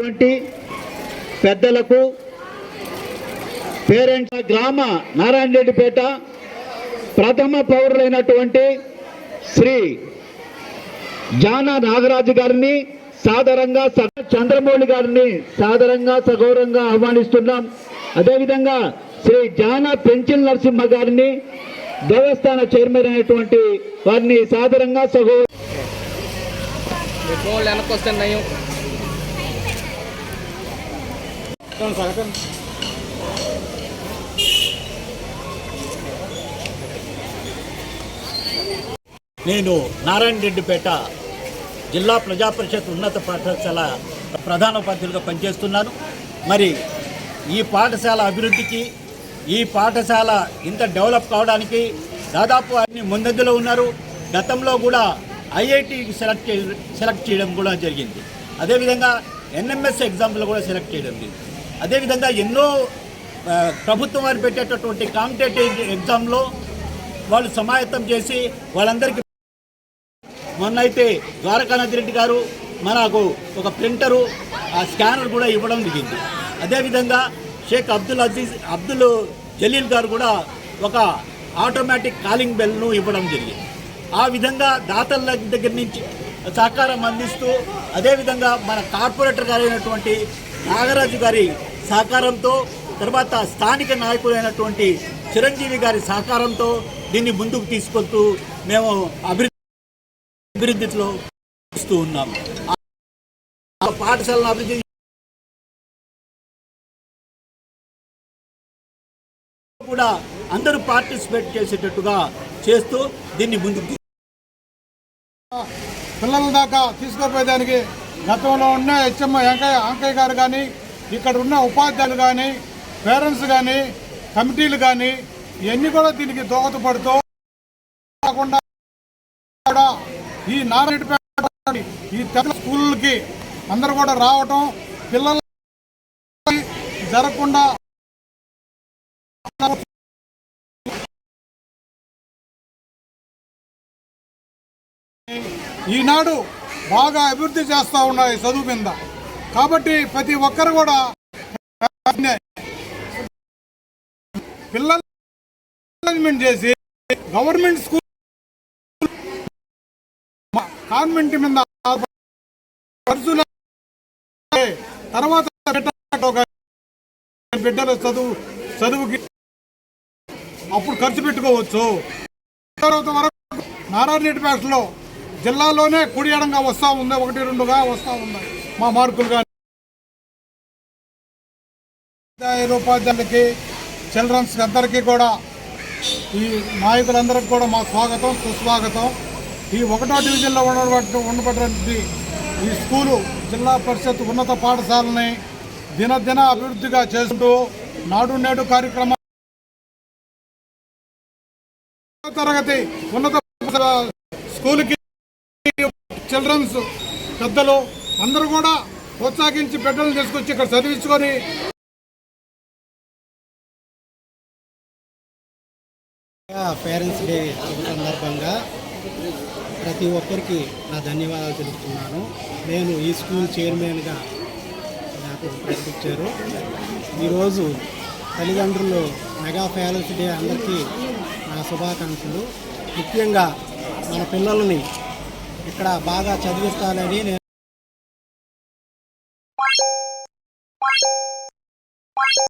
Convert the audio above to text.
వచ్చినటువంటి పెద్దలకు, పేరెంట్స్, గ్రామ నారాయణరెడ్డిపేట ప్రథమ పౌరులైనటువంటి శ్రీ జానా నాగరాజు గారిని సాదరంగా, చంద్రమౌళి గారిని సాదరంగా సగౌరవంగా ఆహ్వానిస్తున్నాం. అదేవిధంగా శ్రీ జానా పెంచిల్ నరసింహ గారిని, దేవస్థాన చైర్మన్ అయినటువంటి వారిని సాదరంగా నేను నారాయణరెడ్డిపేట జిల్లా ప్రజా పరిషత్ ఉన్నత పాఠశాల ప్రధానోపాధ్యాయులుగా పనిచేస్తున్నాను. మరి ఈ పాఠశాల అభివృద్ధికి, ఈ పాఠశాల ఇంత డెవలప్ కావడానికి దాదాపు అన్ని ముందంజలో ఉన్నారు. గతంలో కూడా ఐఐటికి సెలెక్ట్ చేయడం కూడా జరిగింది. అదేవిధంగా ఎన్ఎంఎస్ ఎగ్జామ్లో కూడా సెలెక్ట్ చేయడం జరిగింది. అదేవిధంగా ఎన్నో ప్రభుత్వం వారు పెట్టేటటువంటి కాంపిటేటివ్ ఎగ్జామ్లో వాళ్ళు సమాయత్తం చేసి వాళ్ళందరికీ, మొన్న అయితే ద్వారకానాథ్ రెడ్డి గారు మనకు ఒక ప్రింటరు, ఆ స్కానర్ కూడా ఇవ్వడం జరిగింది. అదేవిధంగా షేక్ అబ్దుల్ జలీల్ గారు కూడా ఒక ఆటోమేటిక్ కాలింగ్ బెల్ను ఇవ్వడం జరిగింది. ఆ విధంగా దాతల దగ్గర నుంచి సహకారం అందిస్తూ, అదేవిధంగా మన కార్పొరేటర్ గారైనటువంటి నాగరాజు గారి సహకారంతో, తర్వాత స్థానిక నాయకులైనటువంటి చిరంజీవి గారి సహకారంతో దీన్ని ముందుకు తీసుకొస్తూ మేము అభివృద్ధిలో ఇస్తూ ఉన్నాము. పాఠశాలను అభివృద్ధి కూడా అందరూ పార్టిసిపేట్ చేసేటట్టుగా చేస్తూ దీన్ని ముందుకు పిల్లల దాకా తీసుకుపోయేదానికి గతంలో ఉన్న హెచ్ఎం అంకయ్య గారు కానీ, ఇక్కడ ఉన్న ఉపాధ్యాయులు కానీ, పేరెంట్స్ కానీ, కమిటీలు కానీ ఇవన్నీ కూడా దీనికి దోహదపడుతూ కాకుండా ఈ నారాయణపేట ఈ తెల్ల స్కూళ్ళకి అందరూ కూడా రావటం, పిల్లలు జరగకుండా ఈనాడు బాగా అభివృద్ధి చేస్తూ ఉన్నాయి చదువు మీద. కాబట్టి ప్రతి ఒక్కరు కూడా పిల్లలు మేనేజ్మెంట్ చేసి గవర్నమెంట్ స్కూల్ కాన్వెంట్ మీద ఖర్చులు తర్వాత బిడ్డల చదువుకి అప్పుడు ఖర్చు పెట్టుకోవచ్చు. వరకు నారాయణరెడ్డిపేటలో జిల్లాలోనే కుడియడంగా వస్తూ ఉంది, 1-2గా వస్తూ ఉన్నాయి మా మార్కులు. కానీ ఉపాధ్యాయులకి, చిల్డ్రన్స్ అందరికీ కూడా, ఈ నాయకులందరికీ కూడా మా స్వాగతం, సుస్వాగతం. ఈ 1వ డివిజన్లో ఉన్నటువంటి ఈ స్కూలు జిల్లా పరిషత్ ఉన్నత పాఠశాలని దినదిన అభివృద్ధిగా చేస్తూ నాడు నేడు కార్యక్రమం, తరగతి ఉన్నత స్కూల్కి చిల్డ్రన్స్ పెద్దలు అందరూ కూడా ప్రోత్సహించి బిడ్డలను తీసుకొచ్చి ఇక్కడ చదివించుకొని పేరెంట్స్ డే సందర్భంగా ప్రతి ఒక్కరికి నా ధన్యవాదాలు తెలుపుతున్నాను. నేను ఈ స్కూల్ చైర్మన్గా నాకు ప్రకటించారు. ఈరోజు తల్లిదండ్రులు మెగా పేరెంట్స్ డే అందరికీ నా శుభాకాంక్షలు. ముఖ్యంగా మన పిల్లల్ని ఇక్కడ బాగా చదివిస్తానని నేను